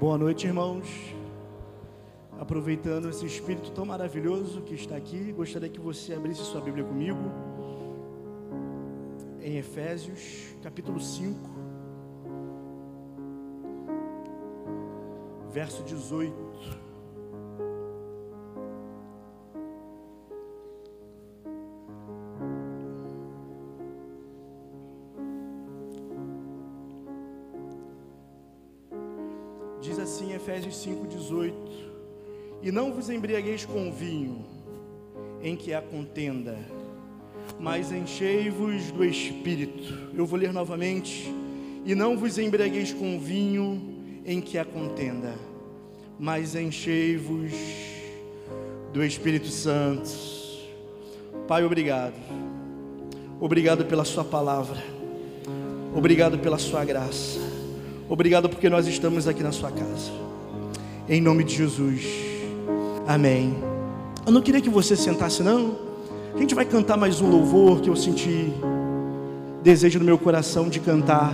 Boa noite, irmãos. Aproveitando esse espírito tão maravilhoso que está aqui, gostaria que você abrisse sua Bíblia comigo em Efésios, capítulo 5, verso 18. Diz assim, Efésios 5:18: E não vos embriagueis com vinho, em que há contenda, mas enchei-vos do Espírito. Eu vou ler novamente. E não vos embriagueis com vinho, em que há contenda, mas enchei-vos do Espírito Santo. Pai, obrigado. Obrigado pela sua palavra. Obrigado pela sua graça. Obrigado porque nós estamos aqui na sua casa. Em nome de Jesus. Amém. Eu não queria que você sentasse, não. A gente vai cantar mais um louvor que eu senti desejo no meu coração de cantar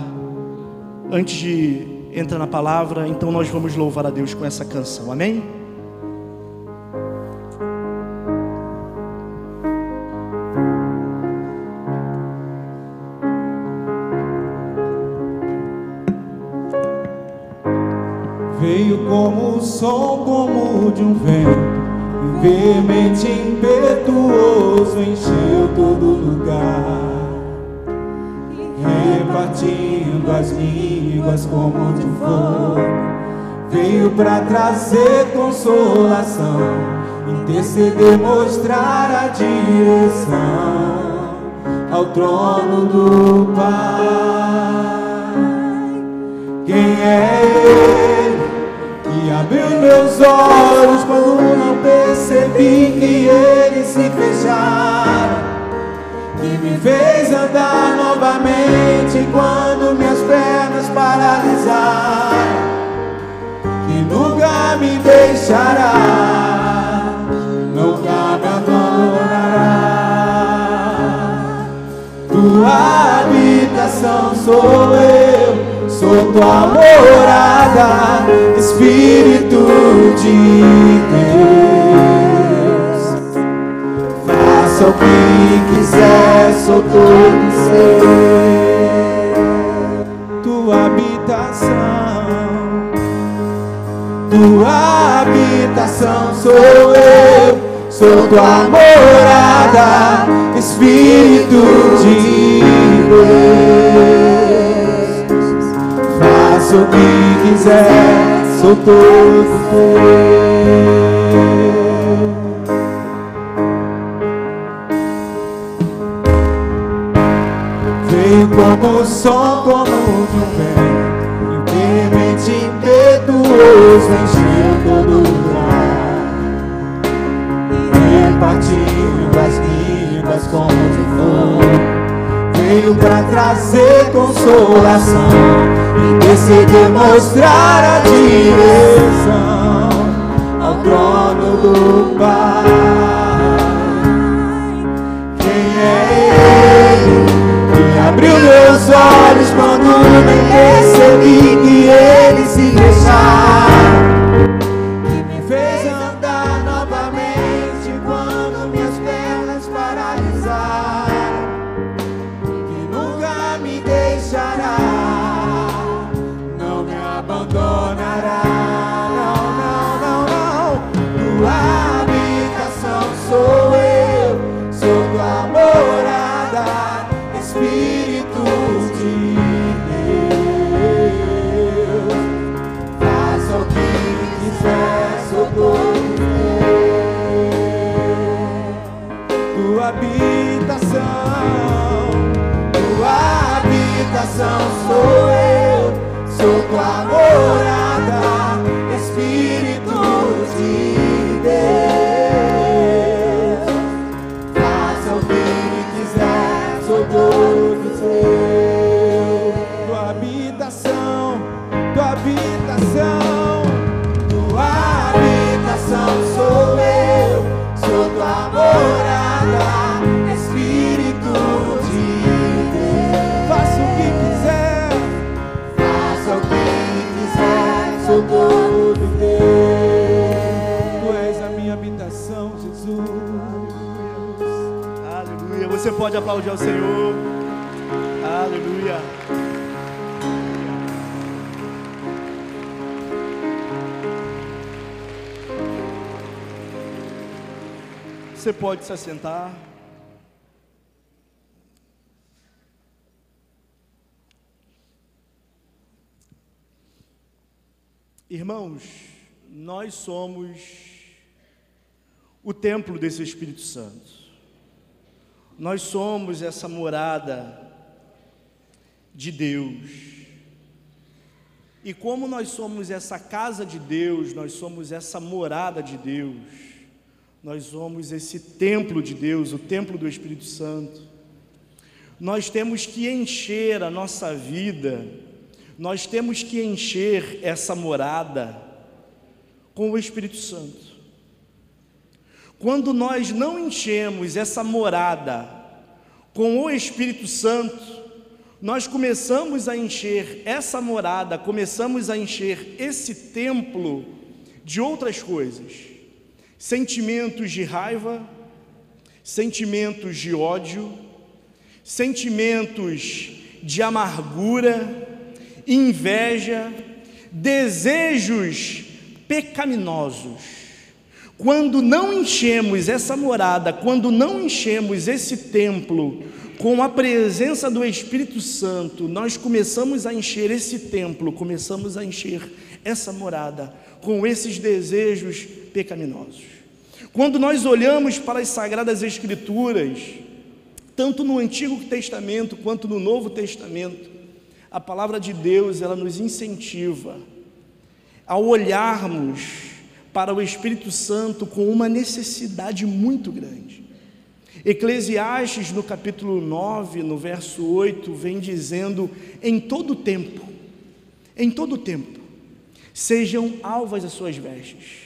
antes de entrar na palavra. Então nós vamos louvar a Deus com essa canção. Amém? Veio como um som, como de um vento, veemente, impetuoso, encheu todo lugar, repartindo as línguas como de fogo. Veio para trazer consolação, interceder, mostrar a direção ao trono do Pai. Quem é Ele? E abriu meus olhos quando não percebi que eles se fecharam, e me fez andar novamente quando minhas pernas paralisaram, que nunca me deixará, nunca me abandonará. Tua habitação sou eu, sou tua morada, Espírito de Deus. Faça o que quiser, sou todo seu. Tua habitação sou eu, sou tua morada, Espírito de Deus. Faça o que quiser, sou todo teu. Veio como o som, como de um vento, veemente, impetuoso, encheu todo lugar, repartindo as línguas como de fogo. Veio para trazer consolação, interceder, mostrar a direção ao trono do Pai. Quem é Ele? Que abriu meus olhos quando nem percebi que eles se fecharam, que me fez andar novamente quando minhas pernas paralisaram, que nunca me deixará, não me abandonará. Não, não, não, não. Tua habitação sou eu, sou tua morada, Espírito de Deus. Faça o que quiser, sou todo teu. Tua habitação sou eu, sou tua morada, Espírito de Deus. Faça o que quiser, sou todo seu. Tua habitação sou eu, sou tua morada, Espírito de Deus. Faça o que quiser, Aleluia. Você pode aplaudir ao Senhor. Aleluia. Você pode se assentar. Irmãos, nós somos o templo desse Espírito Santo. Nós somos essa morada de Deus. E como nós somos essa casa de Deus, nós somos essa morada de Deus, nós somos esse templo de Deus, o templo do Espírito Santo. Nós temos que encher a nossa vida, nós temos que encher essa morada com o Espírito Santo. Quando nós não enchemos essa morada com o Espírito Santo, nós começamos a encher essa morada, começamos a encher esse templo de outras coisas. Sentimentos de raiva, sentimentos de ódio, sentimentos de amargura, inveja, desejos pecaminosos. Quando não enchemos essa morada, quando não enchemos esse templo com a presença do Espírito Santo, nós começamos a encher esse templo, começamos a encher essa morada com esses desejos pecaminosos. Quando nós olhamos para as Sagradas Escrituras, tanto no Antigo Testamento quanto no Novo Testamento, a palavra de Deus, ela nos incentiva a olharmos para o Espírito Santo com uma necessidade muito grande. Eclesiastes, no capítulo 9, no verso 8, vem dizendo: em todo tempo, sejam alvas as suas vestes,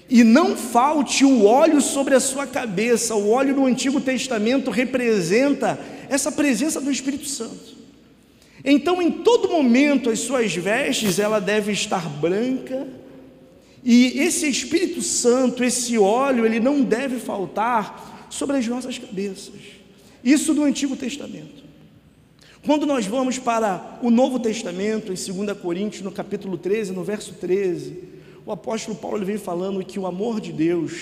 e não falte o óleo sobre a sua cabeça. O óleo no Antigo Testamento representa essa presença do Espírito Santo. Então, em todo momento, as suas vestes, ela deve estar branca, e esse Espírito Santo, esse óleo, ele não deve faltar sobre as nossas cabeças. Isso no Antigo Testamento. Quando nós vamos para o Novo Testamento, em 2 Coríntios, no capítulo 13, no verso 13, o apóstolo Paulo vem falando que o amor de Deus,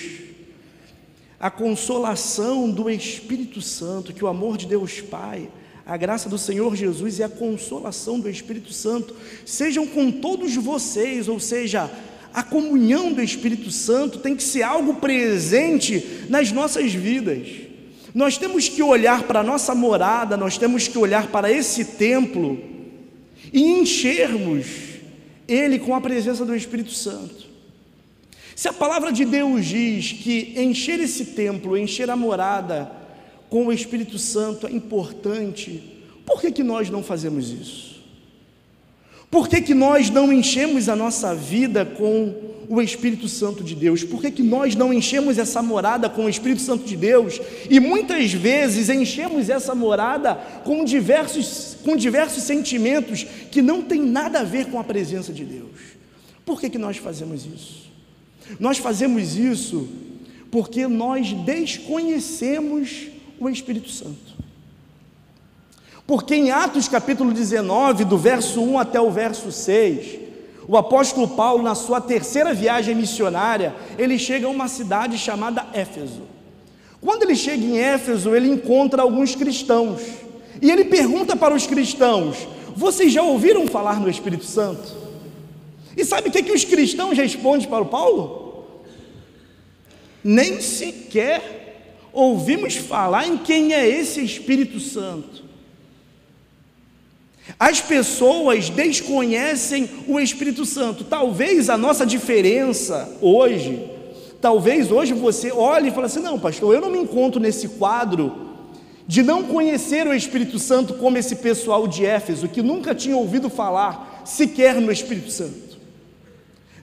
a consolação do Espírito Santo, que o amor de Deus Pai, a graça do Senhor Jesus e a consolação do Espírito Santo sejam com todos vocês. Ou seja, a comunhão do Espírito Santo tem que ser algo presente nas nossas vidas. Nós temos que olhar para a nossa morada, nós temos que olhar para esse templo e enchermos ele com a presença do Espírito Santo. Se a palavra de Deus diz que encher esse templo, encher a morada com o Espírito Santo é importante, por que nós não fazemos isso? Por que nós não enchemos a nossa vida com o Espírito Santo de Deus? Por que nós não enchemos essa morada com o Espírito Santo de Deus? E muitas vezes enchemos essa morada com diversos sentimentos que não tem nada a ver com a presença de Deus. Por que nós fazemos isso? Nós fazemos isso porque nós desconhecemos o Espírito Santo. Porque em Atos capítulo 19, do verso 1 até o verso 6, o apóstolo Paulo, na sua terceira viagem missionária, ele chega a uma cidade chamada Éfeso. Quando ele chega em Éfeso, ele encontra alguns cristãos, e ele pergunta para os cristãos: vocês já ouviram falar no Espírito Santo? E sabe o que os cristãos respondem para o Paulo? Nem sequer ouvimos falar em quem é esse Espírito Santo. As pessoas desconhecem o Espírito Santo. Talvez a nossa diferença hoje, talvez hoje você olhe e fale assim: não, pastor, eu não me encontro nesse quadro de não conhecer o Espírito Santo como esse pessoal de Éfeso, que nunca tinha ouvido falar sequer no Espírito Santo.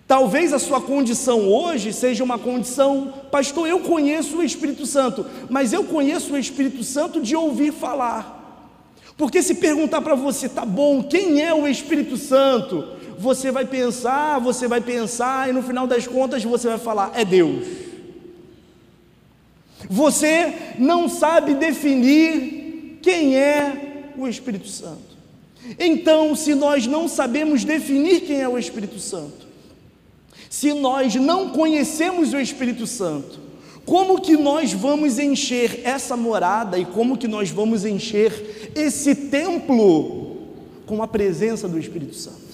Talvez a sua condição hoje seja uma condição: pastor, eu conheço o Espírito Santo, mas eu conheço o Espírito Santo de ouvir falar. Porque se perguntar para você: tá bom, quem é o Espírito Santo? Você vai pensar, e no final das contas você vai falar: é Deus. Você não sabe definir quem é o Espírito Santo. Então, se nós não sabemos definir quem é o Espírito Santo, se nós não conhecemos o Espírito Santo, como que nós vamos encher essa morada e como que nós vamos encher esse templo com a presença do Espírito Santo?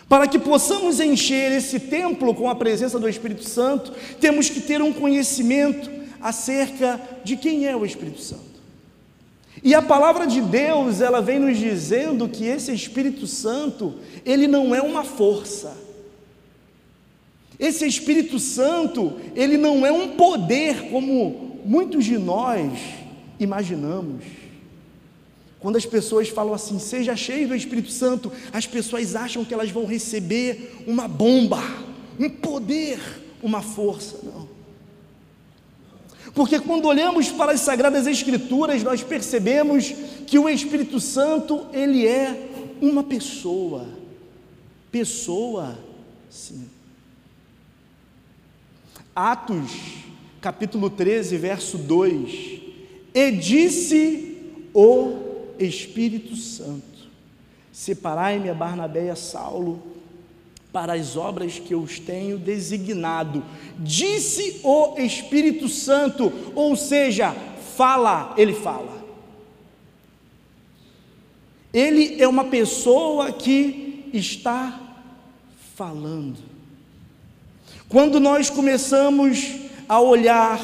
Para que possamos encher esse templo com a presença do Espírito Santo, temos que ter um conhecimento acerca de quem é o Espírito Santo. E a palavra de Deus, ela vem nos dizendo que esse Espírito Santo, ele não é uma força. Esse Espírito Santo, ele não é um poder como muitos de nós imaginamos. Quando as pessoas falam assim, seja cheio do Espírito Santo, as pessoas acham que elas vão receber uma bomba, um poder, uma força. Não. Porque quando olhamos para as Sagradas Escrituras, nós percebemos que o Espírito Santo, ele é uma pessoa. Pessoa, sim. Atos, capítulo 13, verso 2. E disse o Espírito Santo: separai-me a Barnabé e a Saulo para as obras que eu os tenho designado. Disse o Espírito Santo, ou seja, fala, ele fala. Ele é uma pessoa que está falando. Quando nós começamos a olhar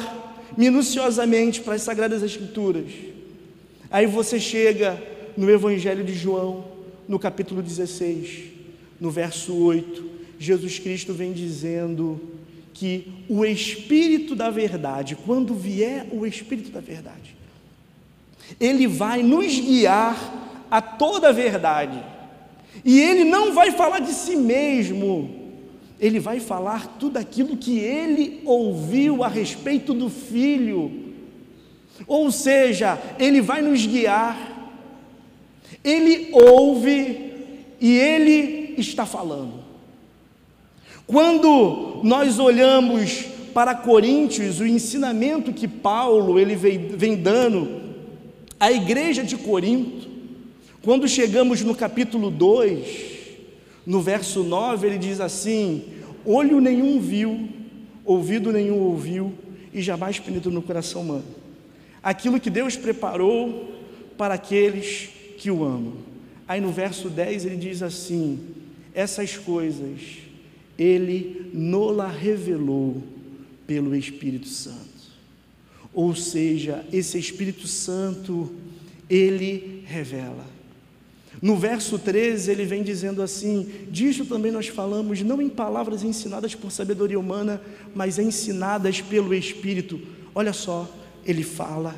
minuciosamente para as Sagradas Escrituras, aí você chega no Evangelho de João, no capítulo 16, no verso 8, Jesus Cristo vem dizendo que o Espírito da verdade, quando vier o Espírito da verdade, ele vai nos guiar a toda a verdade, e ele não vai falar de si mesmo, ele vai falar tudo aquilo que ele ouviu a respeito do Filho. Ou seja, ele vai nos guiar, ele ouve e ele está falando. Quando nós olhamos para Coríntios, o ensinamento que Paulo ele vem dando à igreja de Corinto, quando chegamos no capítulo 2, no verso 9, ele diz assim: olho nenhum viu, ouvido nenhum ouviu, e jamais penetrou no coração humano aquilo que Deus preparou para aqueles que o amam. Aí no verso 10 ele diz assim: essas coisas ele nola revelou pelo Espírito Santo. Ou seja, esse Espírito Santo, ele revela. No verso 13 ele vem dizendo assim: disso também nós falamos, não em palavras ensinadas por sabedoria humana, mas ensinadas pelo Espírito. Olha só, ele fala,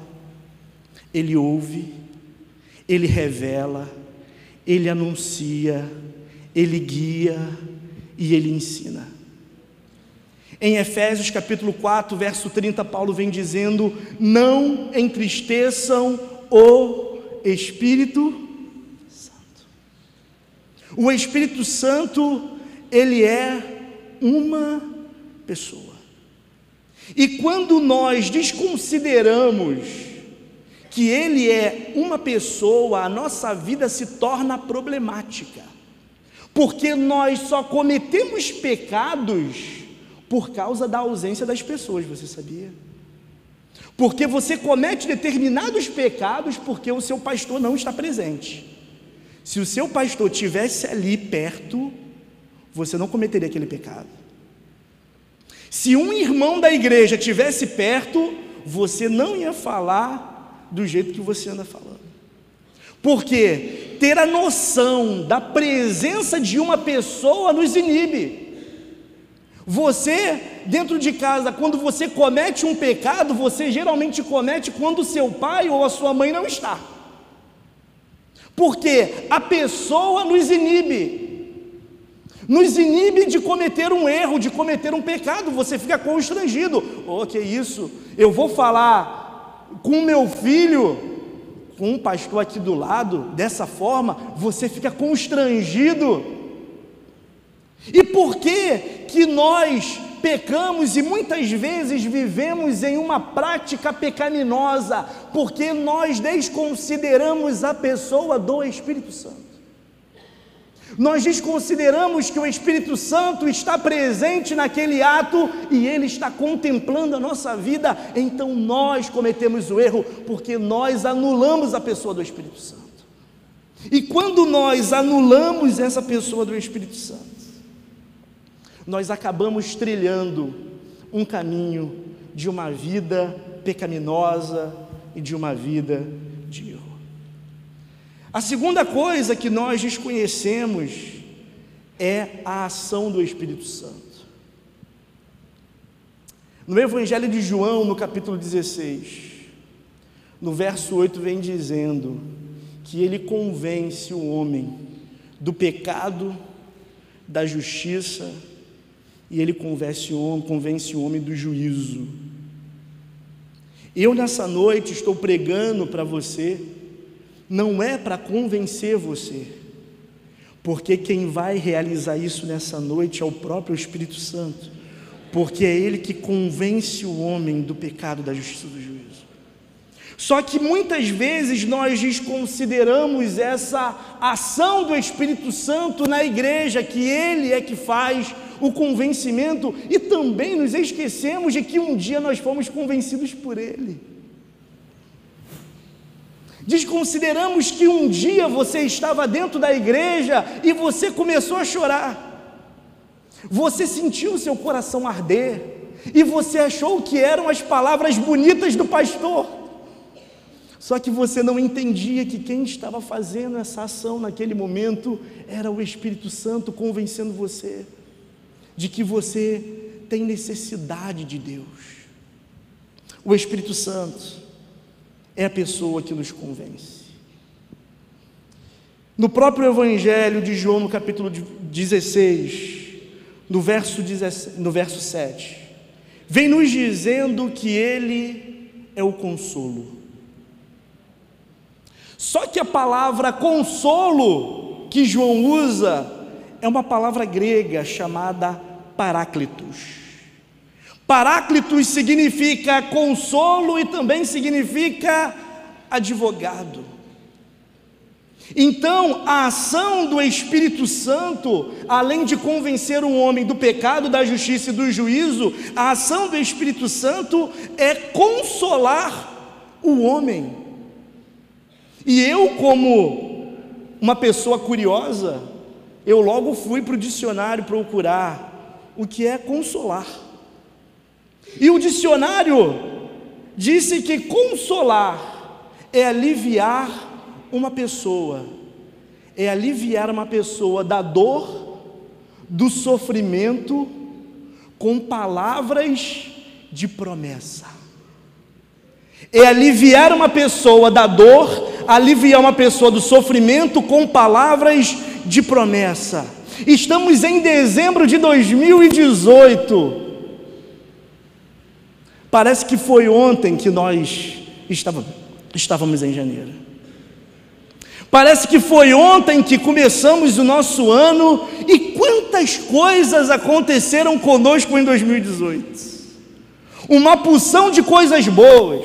ele ouve, ele revela, ele anuncia, ele guia e ele ensina. Em Efésios capítulo 4, verso 30, Paulo vem dizendo: não entristeçam o Espírito Santo. O Espírito Santo, ele é uma pessoa. E quando nós desconsideramos que ele é uma pessoa, a nossa vida se torna problemática, porque nós só cometemos pecados por causa da ausência das pessoas, você sabia? Porque você comete determinados pecados porque o seu pastor não está presente. Se o seu pastor estivesse ali perto, você não cometeria aquele pecado. Se um irmão da igreja estivesse perto, você não ia falar do jeito que você anda falando. Porque ter a noção da presença de uma pessoa nos inibe. Você, dentro de casa, quando você comete um pecado, você geralmente comete quando o seu pai ou a sua mãe não está. Porque a pessoa nos inibe de cometer um erro, de cometer um pecado. Você fica constrangido. Oh, que isso? Eu vou falar com meu filho, com um pastor aqui do lado, dessa forma, você fica constrangido. E por que nós pecamos e muitas vezes vivemos em uma prática pecaminosa, porque nós desconsideramos a pessoa do Espírito Santo. Nós desconsideramos que o Espírito Santo está presente naquele ato e Ele está contemplando a nossa vida. Então nós cometemos o erro, porque nós anulamos a pessoa do Espírito Santo. E quando nós anulamos essa pessoa do Espírito Santo, nós acabamos trilhando um caminho de uma vida pecaminosa e de uma vida de erro. A segunda coisa que nós desconhecemos é a ação do Espírito Santo. No Evangelho de João, no capítulo 16, no verso 8, vem dizendo que ele convence o homem do pecado, da justiça, e ele convence o homem do juízo. Eu nessa noite estou pregando para você, não é para convencer você, porque quem vai realizar isso nessa noite é o próprio Espírito Santo, porque é Ele que convence o homem do pecado, da justiça e do juízo. Só que muitas vezes nós desconsideramos essa ação do Espírito Santo na igreja, que Ele é que faz o convencimento, e também nos esquecemos de que um dia nós fomos convencidos por Ele. Desconsideramos que um dia você estava dentro da igreja e você começou a chorar, você sentiu o seu coração arder, e você achou que eram as palavras bonitas do pastor, só que você não entendia que quem estava fazendo essa ação naquele momento era o Espírito Santo convencendo você de que você tem necessidade de Deus. O Espírito Santo é a pessoa que nos convence. No próprio Evangelho de João, no capítulo 16, no verso 7, vem nos dizendo que Ele é o consolo. Só que a palavra consolo que João usa é uma palavra grega chamada paráclitos. Paráclitos significa consolo e também significa advogado. Então, a ação do Espírito Santo, além de convencer um homem do pecado, da justiça e do juízo, a ação do Espírito Santo é consolar o homem. E eu, como uma pessoa curiosa, eu logo fui para o dicionário procurar o que é consolar. E o dicionário disse que consolar é aliviar uma pessoa, da dor, do sofrimento, com palavras de promessa. É aliviar uma pessoa da dor, aliviar uma pessoa do sofrimento com palavras de promessa. Estamos em dezembro de 2018. Parece que foi ontem que nós estávamos em janeiro. Parece que foi ontem que começamos o nosso ano, e quantas coisas aconteceram conosco em 2018. Uma porção de coisas boas.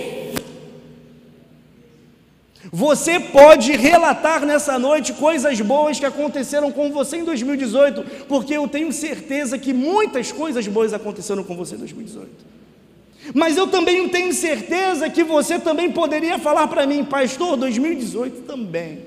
Você pode relatar nessa noite coisas boas que aconteceram com você em 2018, porque eu tenho certeza que muitas coisas boas aconteceram com você em 2018. Mas eu também tenho certeza que você também poderia falar para mim: pastor, 2018 também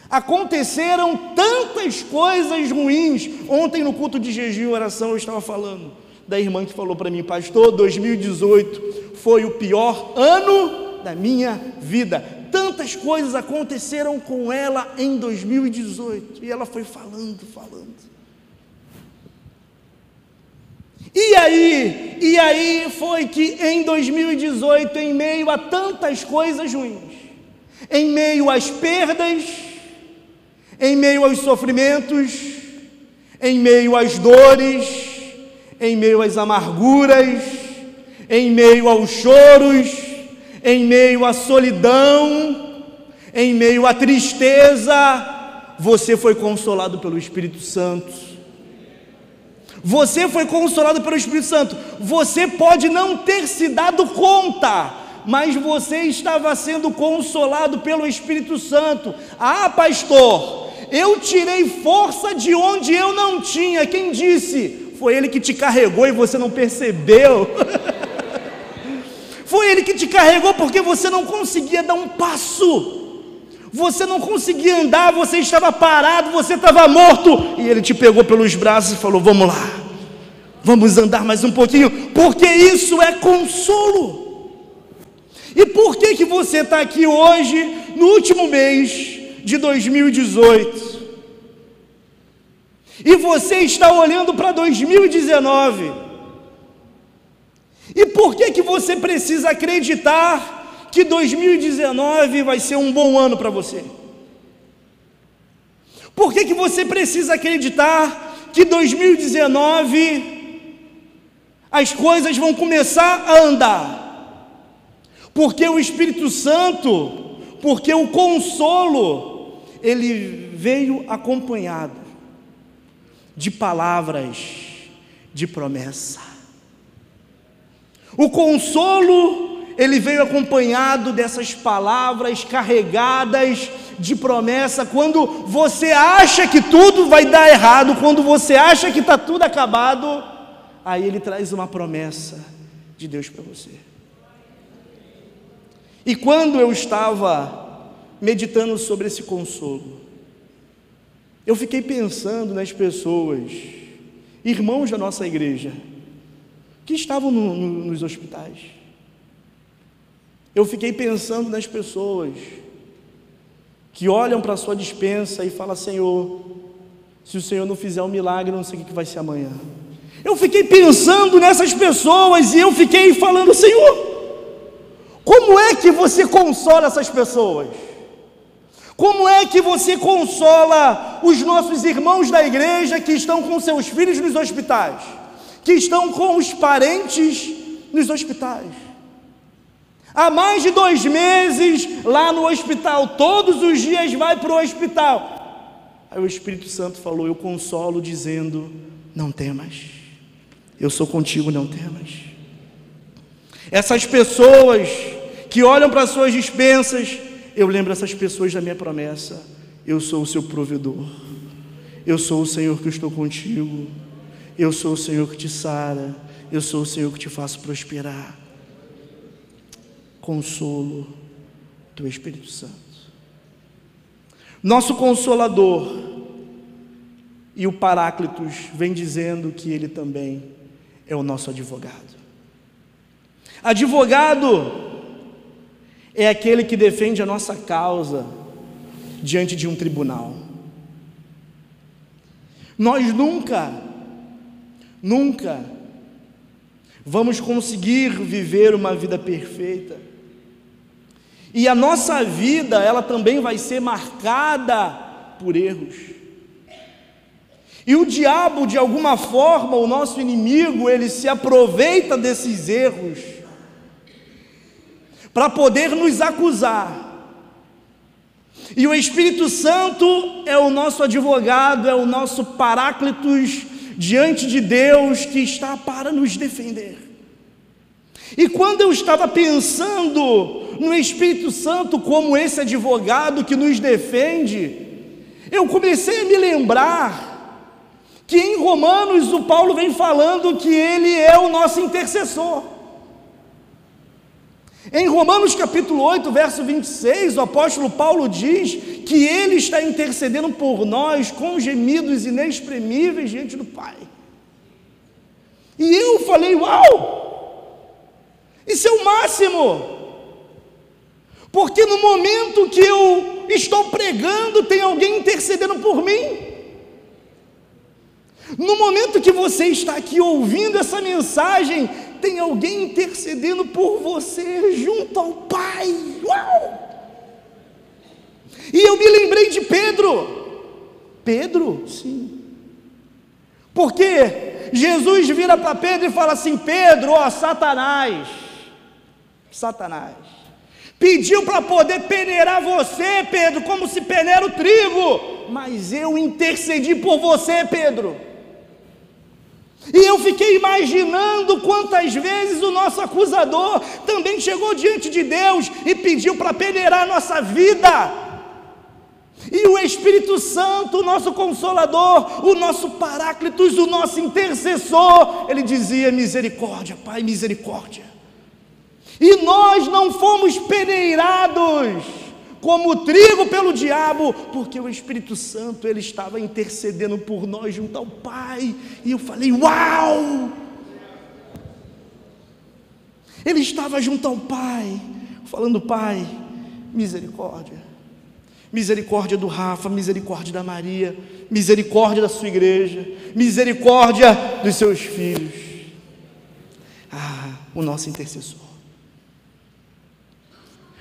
aconteceram tantas coisas ruins. Ontem no culto de jejum e oração eu estava falando da irmã que falou para mim: pastor, 2018 foi o pior ano da minha vida. Tantas coisas aconteceram com ela em 2018, e ela foi falando. E aí foi que em 2018, em meio a tantas coisas ruins, em meio às perdas, em meio aos sofrimentos, em meio às dores, em meio às amarguras, em meio aos choros, em meio à solidão, em meio à tristeza, você foi consolado pelo Espírito Santo. Você foi consolado pelo Espírito Santo. Você pode não ter se dado conta, mas você estava sendo consolado pelo Espírito Santo. Ah, pastor, eu tirei força de onde eu não tinha. Quem disse? Foi Ele que te carregou e você não percebeu. Foi Ele que te carregou porque você não conseguia dar um passo. Você não conseguia andar, você estava parado, você estava morto. E Ele te pegou pelos braços e falou: vamos lá, vamos andar mais um pouquinho, porque isso é consolo. E por que você está aqui hoje, no último mês de 2018? E você está olhando para 2019? E por que você precisa acreditar que 2019 vai ser um bom ano para você? Por que você precisa acreditar que 2019 as coisas vão começar a andar? Porque o Espírito Santo, porque o consolo, ele veio acompanhado de palavras de promessa. O consolo, ele veio acompanhado dessas palavras carregadas de promessa. Quando você acha que tudo vai dar errado, quando você acha que está tudo acabado, aí Ele traz uma promessa de Deus para você. E quando eu estava meditando sobre esse consolo, eu fiquei pensando nas pessoas, irmãos da nossa igreja, que estavam nos hospitais. Eu fiquei pensando nas pessoas que olham para a sua despensa e falam: Senhor, se o Senhor não fizer um milagre, eu não sei o que vai ser amanhã. Eu fiquei pensando nessas pessoas e eu fiquei falando: Senhor, como é que você consola essas pessoas? Como é que você consola os nossos irmãos da igreja que estão com seus filhos nos hospitais, que estão com os parentes nos hospitais? Há mais de 2 meses lá no hospital, todos os dias vai para o hospital. Aí o Espírito Santo falou: eu consolo dizendo: não temas, eu sou contigo, não temas. Essas pessoas que olham para as suas dispensas, eu lembro essas pessoas da minha promessa: eu sou o seu provedor, eu sou o Senhor que estou contigo, eu sou o Senhor que te sara, eu sou o Senhor que te faço prosperar. Consolo do Espírito Santo. Nosso Consolador e o Paráclitos vem dizendo que Ele também é o nosso advogado. Advogado é aquele que defende a nossa causa diante de um tribunal. Nós nunca vamos conseguir viver uma vida perfeita. E a nossa vida, ela também vai ser marcada por erros. E o diabo, de alguma forma, o nosso inimigo, ele se aproveita desses erros para poder nos acusar. E o Espírito Santo é o nosso advogado, é o nosso Paráclitos diante de Deus, que está para nos defender. E quando eu estava pensando no Espírito Santo como esse advogado que nos defende, eu comecei a me lembrar que em Romanos o Paulo vem falando que ele é o nosso intercessor. Em Romanos capítulo 8, verso 26, o apóstolo Paulo diz que ele está intercedendo por nós com gemidos inexprimíveis diante do Pai. E eu falei: uau! Isso é o máximo, porque no momento que eu estou pregando, tem alguém intercedendo por mim. No momento que você está aqui ouvindo essa mensagem, tem alguém intercedendo por você junto ao Pai. Uau! E eu me lembrei de Pedro. Pedro, sim. Porque Jesus vira para Pedro e fala assim: Pedro, ó, Satanás pediu para poder peneirar você, Pedro, como se peneira o trigo, mas eu intercedi por você, Pedro. E eu fiquei imaginando quantas vezes o nosso acusador também chegou diante de Deus e pediu para peneirar a nossa vida. E o Espírito Santo, o nosso Consolador, o nosso Paráclitos, o nosso intercessor, ele dizia: misericórdia, Pai, misericórdia. E nós não fomos peneirados como trigo pelo diabo, porque o Espírito Santo, ele estava intercedendo por nós junto ao Pai. E eu falei: uau! Ele estava junto ao Pai, falando: Pai, misericórdia. Misericórdia do Rafa, misericórdia da Maria, misericórdia da sua igreja, misericórdia dos seus filhos. O nosso intercessor.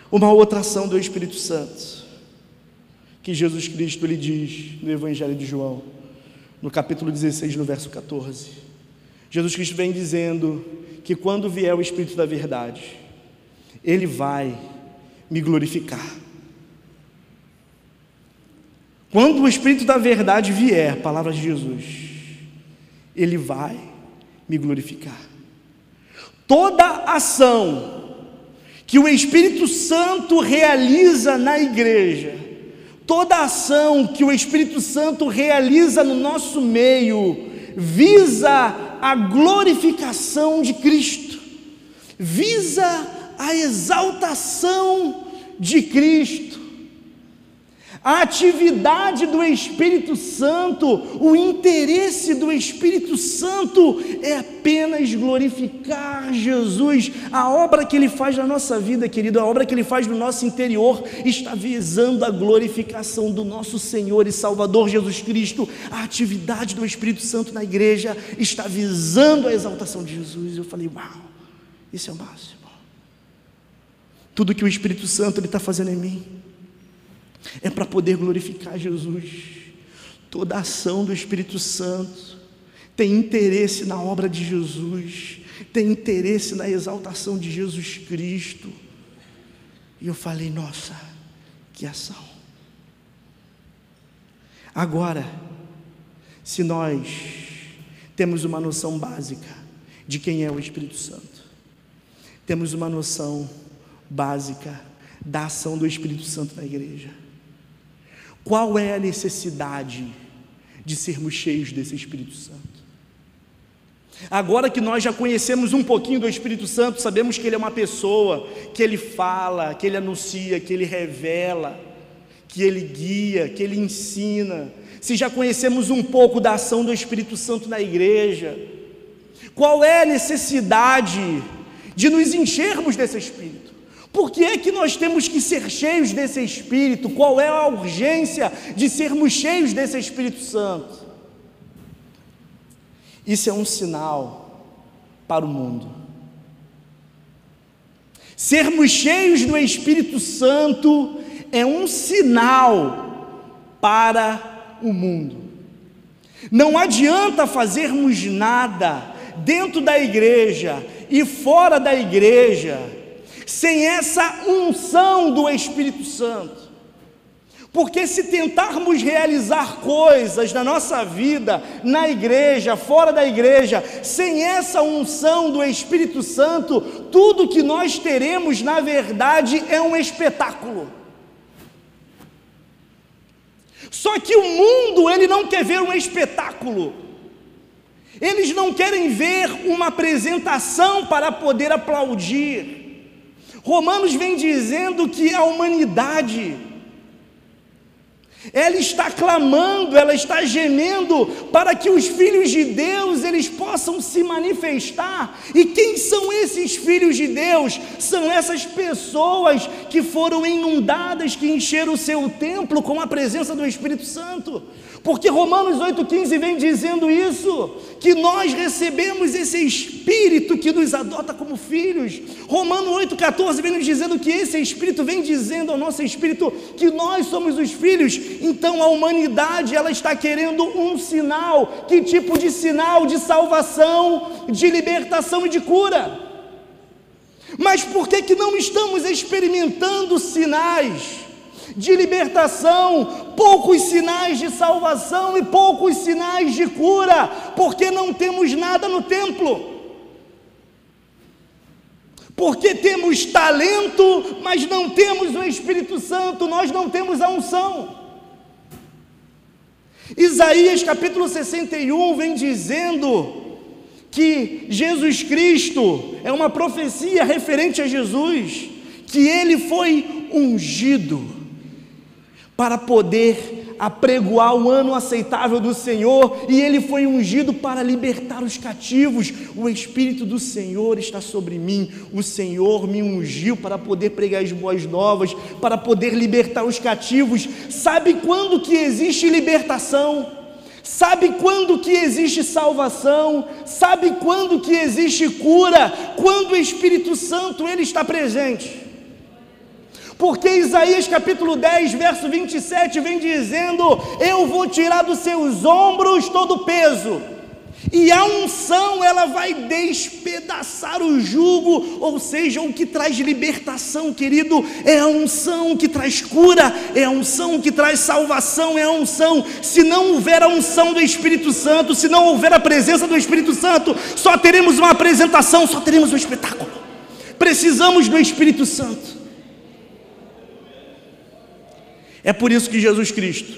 Uma outra ação do Espírito Santo, que Jesus Cristo lhe diz no Evangelho de João, no capítulo 16, no verso 14. Jesus Cristo vem dizendo que quando vier o Espírito da verdade, ele vai me glorificar. Quando o Espírito da verdade vier, palavras de Jesus, ele vai me glorificar. Toda ação que o Espírito Santo realiza na igreja, toda ação que o Espírito Santo realiza no nosso meio, visa a glorificação de Cristo, visa a exaltação de Cristo. A atividade do Espírito Santo, o interesse do Espírito Santo é apenas glorificar Jesus. A obra que Ele faz na nossa vida, querido, a obra que Ele faz no nosso interior, está visando a glorificação do nosso Senhor e Salvador Jesus Cristo. A atividade do Espírito Santo na igreja está visando a exaltação de Jesus. Eu falei: uau, isso é o máximo. Tudo que o Espírito Santo está fazendo em mim é para poder glorificar Jesus. Toda ação do Espírito Santo tem interesse na obra de Jesus, tem interesse na exaltação de Jesus Cristo. E eu falei: nossa, que ação. Agora, se nós temos uma noção básica de quem é o Espírito Santo, temos uma noção básica da ação do Espírito Santo na igreja, qual é a necessidade de sermos cheios desse Espírito Santo? Agora que nós já conhecemos um pouquinho do Espírito Santo, sabemos que ele é uma pessoa, que ele fala, que ele anuncia, que ele revela, que ele guia, que ele ensina. Se já conhecemos um pouco da ação do Espírito Santo na igreja, qual é a necessidade de nos enchermos desse Espírito? Por que é que nós temos que ser cheios desse Espírito? Qual é a urgência de sermos cheios desse Espírito Santo? Isso é um sinal para o mundo. Sermos cheios do Espírito Santo é um sinal para o mundo. Não adianta fazermos nada dentro da igreja e fora da igreja sem essa unção do Espírito Santo. Porque se tentarmos realizar coisas na nossa vida, na igreja, fora da igreja, sem essa unção do Espírito Santo, tudo que nós teremos, na verdade, é um espetáculo. Só que o mundo, ele não quer ver um espetáculo. Eles não querem ver uma apresentação para poder aplaudir. Romanos vem dizendo que a humanidade, ela está clamando, ela está gemendo para que os filhos de Deus, eles possam se manifestar. E quem são esses filhos de Deus? São essas pessoas que foram inundadas, que encheram o seu templo com a presença do Espírito Santo. Porque Romanos 8,15 vem dizendo isso, que nós recebemos esse Espírito que nos adota como filhos. Romanos 8,14 vem nos dizendo que esse Espírito vem dizendo ao nosso Espírito que nós somos os filhos. Então a humanidade, ela está querendo um sinal. Que tipo de sinal? De salvação, de libertação e de cura. Mas por que não estamos experimentando sinais? de libertação, poucos sinais de salvação e poucos sinais de cura, porque não temos nada no templo. Porque temos talento, mas não temos o Espírito Santo, nós não temos a unção. Isaías capítulo 61 vem dizendo que Jesus Cristo, é uma profecia referente a Jesus, que ele foi ungido para poder apregoar o ano aceitável do Senhor, e ele foi ungido para libertar os cativos. O Espírito do Senhor está sobre mim, o Senhor me ungiu para poder pregar as boas novas, para poder libertar os cativos. Sabe quando que existe libertação? Sabe quando que existe salvação? Sabe quando que existe cura? Quando o Espírito Santo ele está presente. Porque Isaías capítulo 10, verso 27 vem dizendo: eu vou tirar dos seus ombros todo o peso, e a unção ela vai despedaçar o jugo. Ou seja, o que traz libertação, querido, é a unção que traz cura, é a unção que traz salvação, é a unção. Se não houver a unção do Espírito Santo, se não houver a presença do Espírito Santo, só teremos uma apresentação, só teremos um espetáculo. Precisamos do Espírito Santo. É por isso que Jesus Cristo,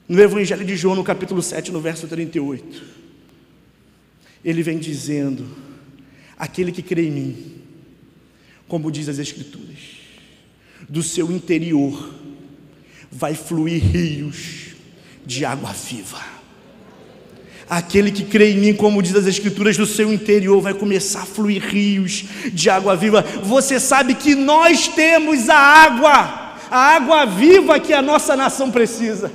no Evangelho de João, no capítulo 7, no verso 38, ele vem dizendo: aquele que crê em mim, como diz as Escrituras, do seu interior vai fluir rios de água viva. Aquele que crê em mim, como diz as Escrituras, do seu interior vai começar a fluir rios de água viva. Você sabe que nós temos a água viva que a nossa nação precisa.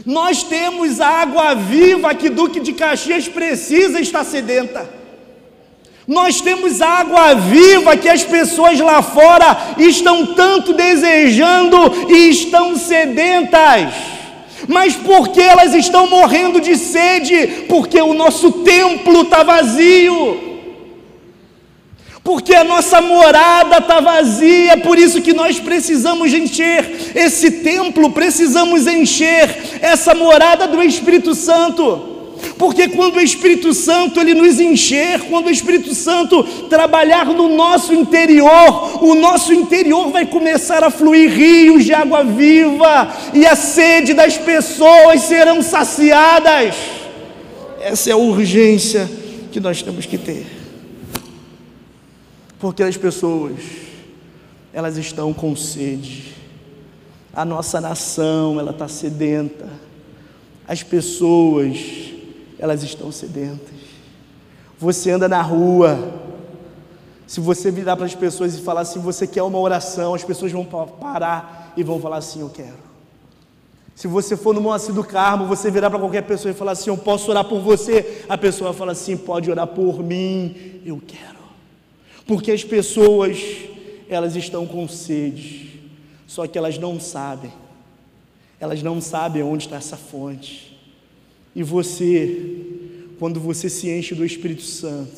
Nós temos a água viva que Duque de Caxias precisa, está sedenta. Nós temos a água viva que as pessoas lá fora estão tanto desejando e estão sedentas. Mas por que elas estão morrendo de sede? Porque o nosso templo está vazio. Porque a nossa morada está vazia. Por isso que nós precisamos encher esse templo, precisamos encher essa morada do Espírito Santo. Porque quando o Espírito Santo ele nos encher, quando o Espírito Santo trabalhar no nosso interior, o nosso interior vai começar a fluir rios de água viva, e a sede das pessoas serão saciadas. Essa é a urgência que nós temos que ter. Porque as pessoas, elas estão com sede. A nossa nação, ela está sedenta. As pessoas, elas estão sedentas. Você anda na rua, se você virar para as pessoas e falar assim: você quer uma oração, as pessoas vão parar e vão falar assim: eu quero. Se você for no Moacir do Carmo, você virar para qualquer pessoa e falar assim: eu posso orar por você, a pessoa fala assim: pode orar por mim, eu quero. Porque as pessoas, elas estão com sede, só que elas não sabem onde está essa fonte. E você, quando você se enche do Espírito Santo,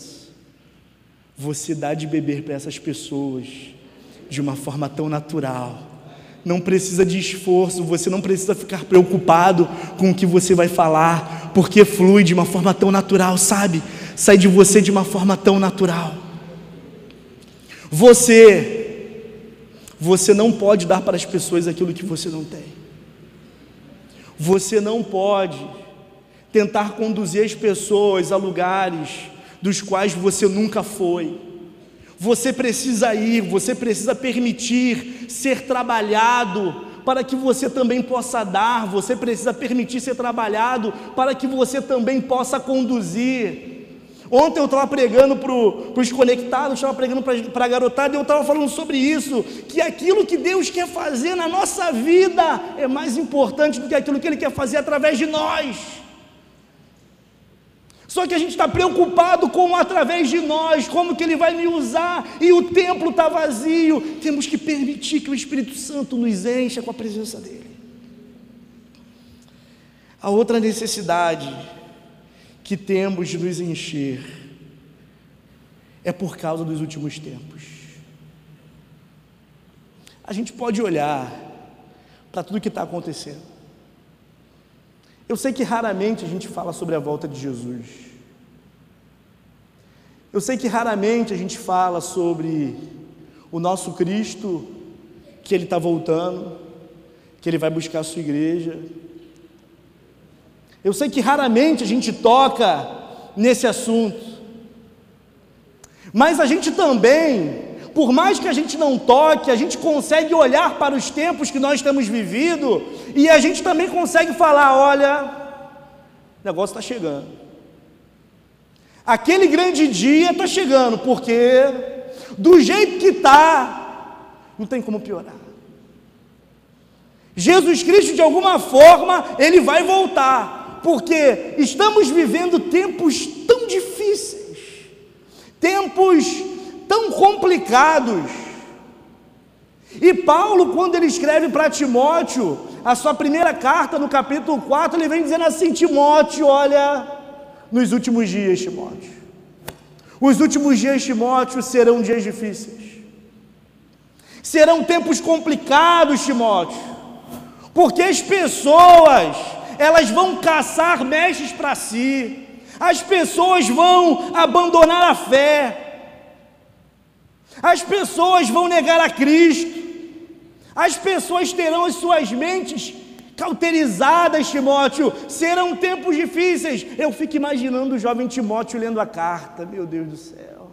você dá de beber para essas pessoas de uma forma tão natural. Não precisa de esforço, você não precisa ficar preocupado com o que você vai falar, porque flui de uma forma tão natural, sabe? Sai de você de uma forma tão natural. Você não pode dar para as pessoas aquilo que você não tem. Você não pode tentar conduzir as pessoas a lugares dos quais você nunca foi. Você precisa ir, você precisa permitir ser trabalhado para que você também possa dar. Você precisa permitir ser trabalhado para que você também possa conduzir. Ontem eu estava pregando para os conectados, estava pregando para a garotada, e eu estava falando sobre isso, que aquilo que Deus quer fazer na nossa vida é mais importante do que aquilo que Ele quer fazer através de nós. Só que a gente está preocupado com através de nós, como que Ele vai me usar, e o templo está vazio. Temos que permitir que o Espírito Santo nos encha com a presença dEle. A outra necessidade que temos de nos encher é por causa dos últimos tempos. a gente pode olhar para tudo que está acontecendo. Eu sei que raramente a gente fala sobre a volta de Jesus. Eu sei que raramente a gente fala sobre o nosso Cristo, que Ele está voltando, que Ele vai buscar a sua igreja. Eu sei que raramente a gente toca nesse assunto. Mas a gente também, por mais que a gente não toque, a gente consegue olhar para os tempos que nós temos vivido e a gente também consegue falar, olha, o negócio está chegando. Aquele grande dia está chegando, porque do jeito que está, não tem como piorar. Jesus Cristo, de alguma forma, Ele vai voltar, porque estamos vivendo tempos tão difíceis, tempos tão complicados. E Paulo, quando ele escreve para Timóteo, a sua primeira carta, no capítulo 4, ele vem dizendo assim: Timóteo, olha, nos últimos dias, Timóteo, os últimos dias, Timóteo, serão dias difíceis, serão tempos complicados, Timóteo, porque as pessoas, elas vão caçar mestres para si, as pessoas vão abandonar a fé, as pessoas vão negar a Cristo, as pessoas terão as suas mentes cauterizadas, Timóteo, serão tempos difíceis. Eu fico imaginando o jovem Timóteo lendo a carta, meu Deus do céu,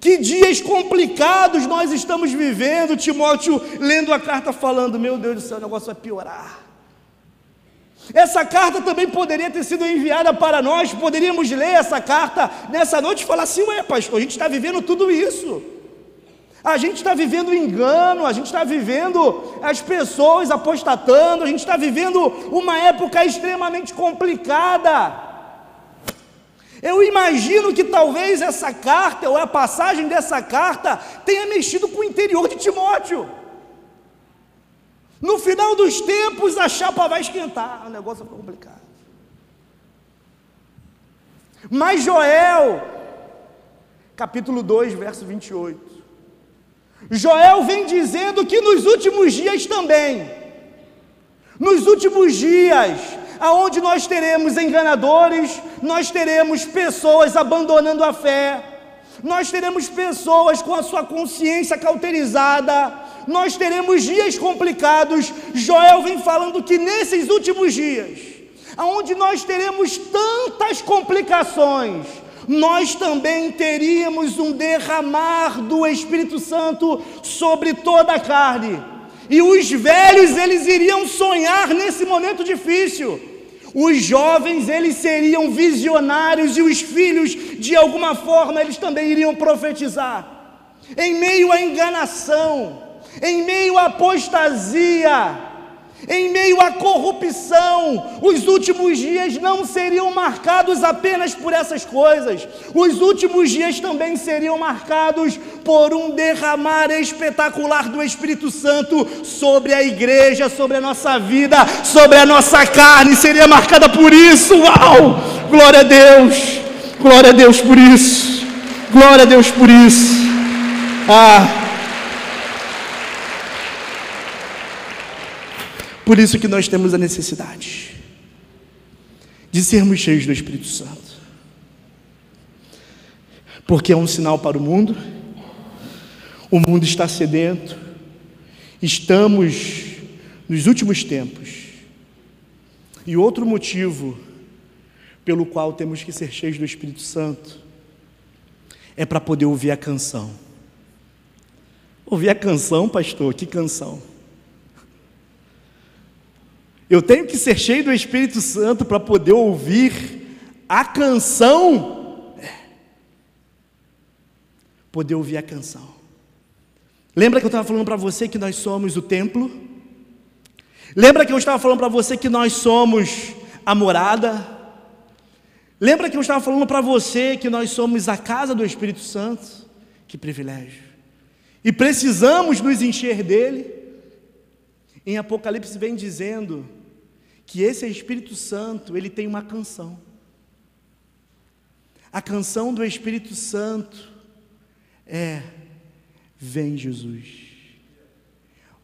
que dias complicados nós estamos vivendo. Timóteo lendo a carta falando, meu Deus do céu, o negócio vai piorar. Essa carta também poderia ter sido enviada para nós, poderíamos ler essa carta nessa noite e falar assim: ué, pastor, a gente está vivendo tudo isso, a gente está vivendo engano, a gente está vivendo as pessoas apostatando, a gente está vivendo uma época extremamente complicada. Eu imagino que talvez essa carta, ou a passagem dessa carta, tenha mexido com o interior de Timóteo. No final dos tempos, a chapa vai esquentar, o negócio vai ficar complicado. Mas Joel, capítulo 2, verso 28, Joel vem dizendo que nos últimos dias também, nos últimos dias, aonde nós teremos enganadores, nós teremos pessoas abandonando a fé, nós teremos pessoas com a sua consciência cauterizada, nós teremos dias complicados. Joel vem falando que nesses últimos dias, aonde nós teremos tantas complicações, nós também teríamos um derramar do Espírito Santo sobre toda a carne, e os velhos, eles iriam sonhar nesse momento difícil, os jovens, eles seriam visionários, e os filhos, de alguma forma, eles também iriam profetizar. Em meio à enganação, em meio à apostasia, em meio à corrupção, os últimos dias não seriam marcados apenas por essas coisas, os últimos dias também seriam marcados por um derramar espetacular do Espírito Santo sobre a igreja, sobre a nossa vida, sobre a nossa carne, seria marcada por isso. Uau! Glória a Deus por isso, glória a Deus por isso. Por isso que nós temos a necessidade de sermos cheios do Espírito Santo, porque é um sinal para o mundo está sedento, estamos nos últimos tempos, e outro motivo pelo qual temos que ser cheios do Espírito Santo é para poder ouvir a canção. Ouvir a canção, pastor, que canção? Eu tenho que ser cheio do Espírito Santo para poder ouvir a canção. Poder ouvir a canção. Lembra que eu estava falando para você que nós somos o templo? Lembra que eu estava falando para você que nós somos a morada? Lembra que eu estava falando para você que nós somos a casa do Espírito Santo? Que privilégio. E precisamos nos encher dele. Em Apocalipse vem dizendo que esse Espírito Santo, ele tem uma canção. A canção do Espírito Santo é: vem Jesus.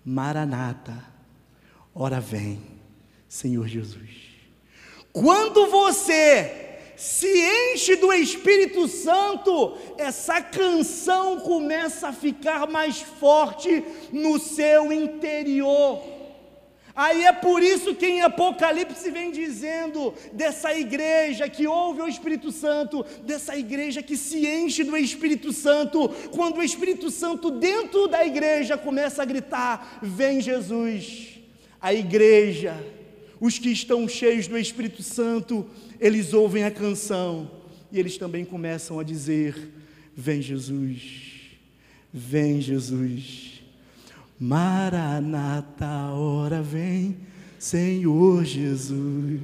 Maranata, ora vem, Senhor Jesus. Quando você se enche do Espírito Santo, essa canção começa a ficar mais forte no seu interior. Aí é por isso que em Apocalipse vem dizendo dessa igreja que ouve o Espírito Santo, dessa igreja que se enche do Espírito Santo, quando o Espírito Santo dentro da igreja começa a gritar, vem Jesus. A igreja, os que estão cheios do Espírito Santo, eles ouvem a canção e eles também começam a dizer, vem Jesus, vem Jesus. Maranata, ora vem, Senhor Jesus.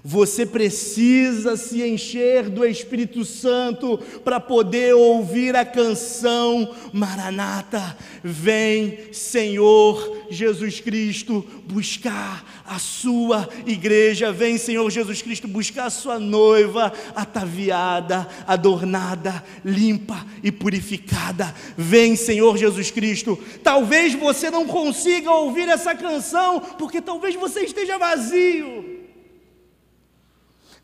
Você precisa se encher do Espírito Santo para poder ouvir a canção Maranata, vem Senhor Jesus Cristo buscar a sua igreja, vem Senhor Jesus Cristo buscar a sua noiva ataviada, adornada, limpa e purificada, vem Senhor Jesus Cristo. Talvez você não consiga ouvir essa canção, porque talvez você esteja vazio.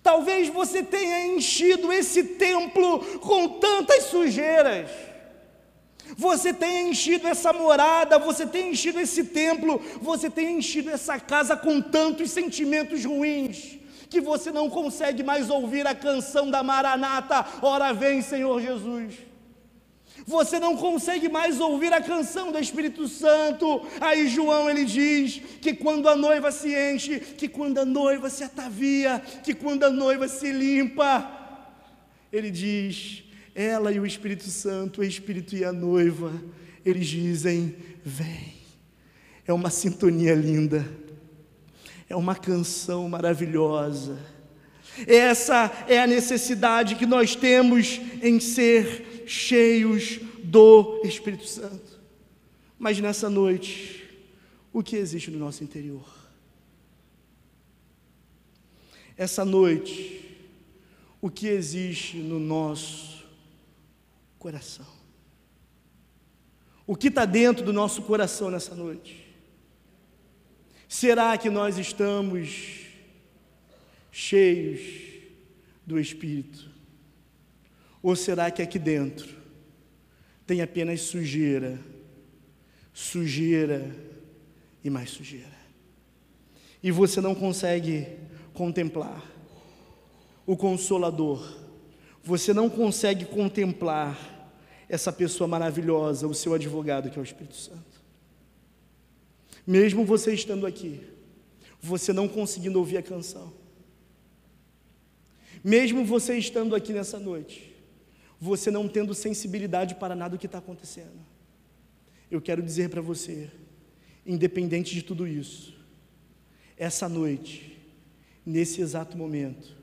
Talvez você tenha enchido esse templo com tantas sujeiras. Você tenha enchido essa morada, você tenha enchido esse templo, você tenha enchido essa casa com tantos sentimentos ruins, que você não consegue mais ouvir a canção da Maranata, ora vem Senhor Jesus. Você não consegue mais ouvir a canção do Espírito Santo. Aí João ele diz que quando a noiva se enche, que quando a noiva se atavia, que quando a noiva se limpa, ele diz, ela e o Espírito Santo, o Espírito e a noiva, eles dizem, vem. É uma sintonia linda, é uma canção maravilhosa. Essa é a necessidade que nós temos em ser cheios do Espírito Santo. Mas nessa noite, o que existe no nosso interior? Essa noite, o que existe no nosso coração? O que está dentro do nosso coração nessa noite? Será que nós estamos cheios do Espírito? Ou será que aqui dentro tem apenas sujeira, sujeira e mais sujeira? E você não consegue contemplar o Consolador, você não consegue contemplar essa pessoa maravilhosa, o seu advogado que é o Espírito Santo. Mesmo você estando aqui, você não conseguindo ouvir a canção, mesmo você estando aqui nessa noite, você não tendo sensibilidade para nada do que está acontecendo, eu quero dizer para você, independente de tudo isso, essa noite, nesse exato momento,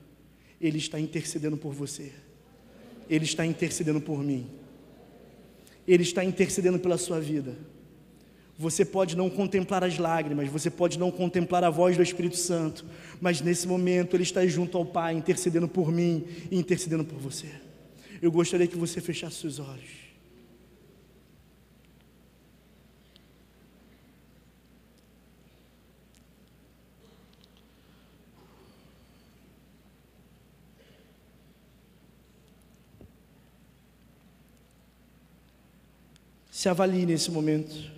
Ele está intercedendo por você, Ele está intercedendo por mim, Ele está intercedendo pela sua vida. Você pode não contemplar as lágrimas, você pode não contemplar a voz do Espírito Santo, mas nesse momento Ele está junto ao Pai, intercedendo por mim e intercedendo por você. Eu gostaria que você fechasse seus olhos. Se avalie nesse momento.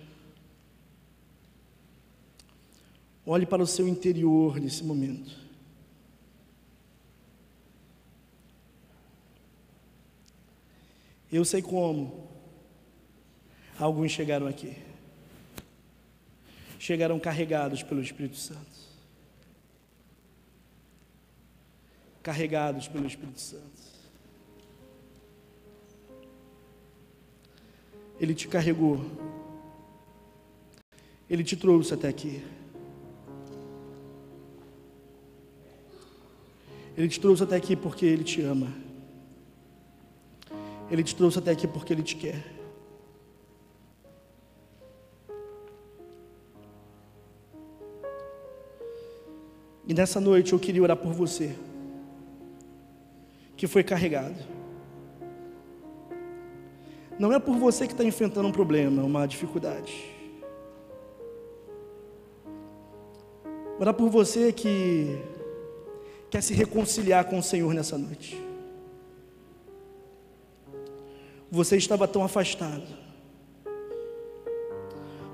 Olhe para o seu interior nesse momento. Eu sei como alguns chegaram aqui. Chegaram carregados pelo Espírito Santo. Carregados pelo Espírito Santo. Ele te carregou. Ele te trouxe até aqui. Ele te trouxe até aqui porque Ele te ama. Ele te trouxe até aqui porque Ele te quer. E nessa noite eu queria orar por você, que foi carregado. Não é por você que está enfrentando um problema, uma dificuldade. Orar por você que quer se reconciliar com o Senhor nessa noite. Você estava tão afastado.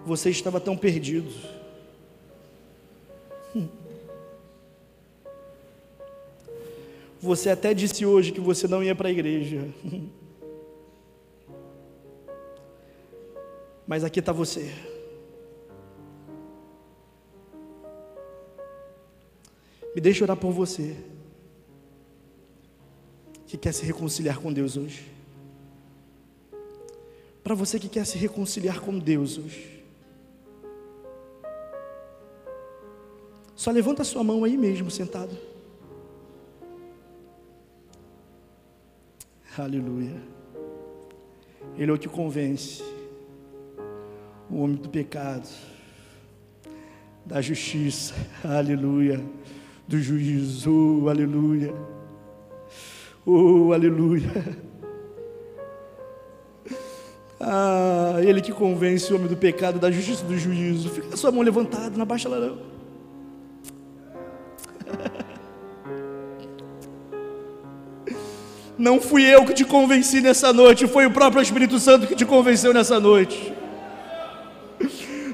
Você estava tão perdido. Você até disse hoje que você não ia para a igreja. Mas aqui está você. Me deixa orar por você que quer se reconciliar com Deus hoje. Para você que quer se reconciliar com Deus hoje. Só levanta a sua mão aí mesmo, sentado. Aleluia. Ele é o que convence o homem do pecado, da justiça, aleluia, do juízo, aleluia, aleluia. Ele que convence o homem do pecado, da justiça, do juízo. Fica com a sua mão levantada, não abaixa ela não. Não fui eu que te convenci nessa noite, foi o próprio Espírito Santo que te convenceu nessa noite.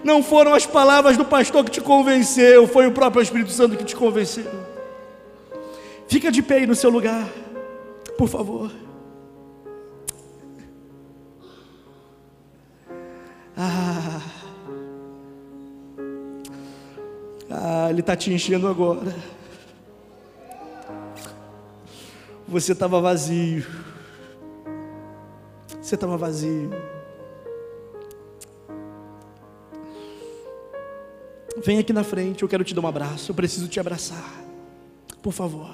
Não foram as palavras do pastor que te convenceu, foi o próprio Espírito Santo que te convenceu. Fica de pé aí no seu lugar, por favor. Ele está te enchendo agora. Você estava vazio. Você estava vazio. Vem aqui na frente, eu quero te dar um abraço. Eu preciso te abraçar. Por favor.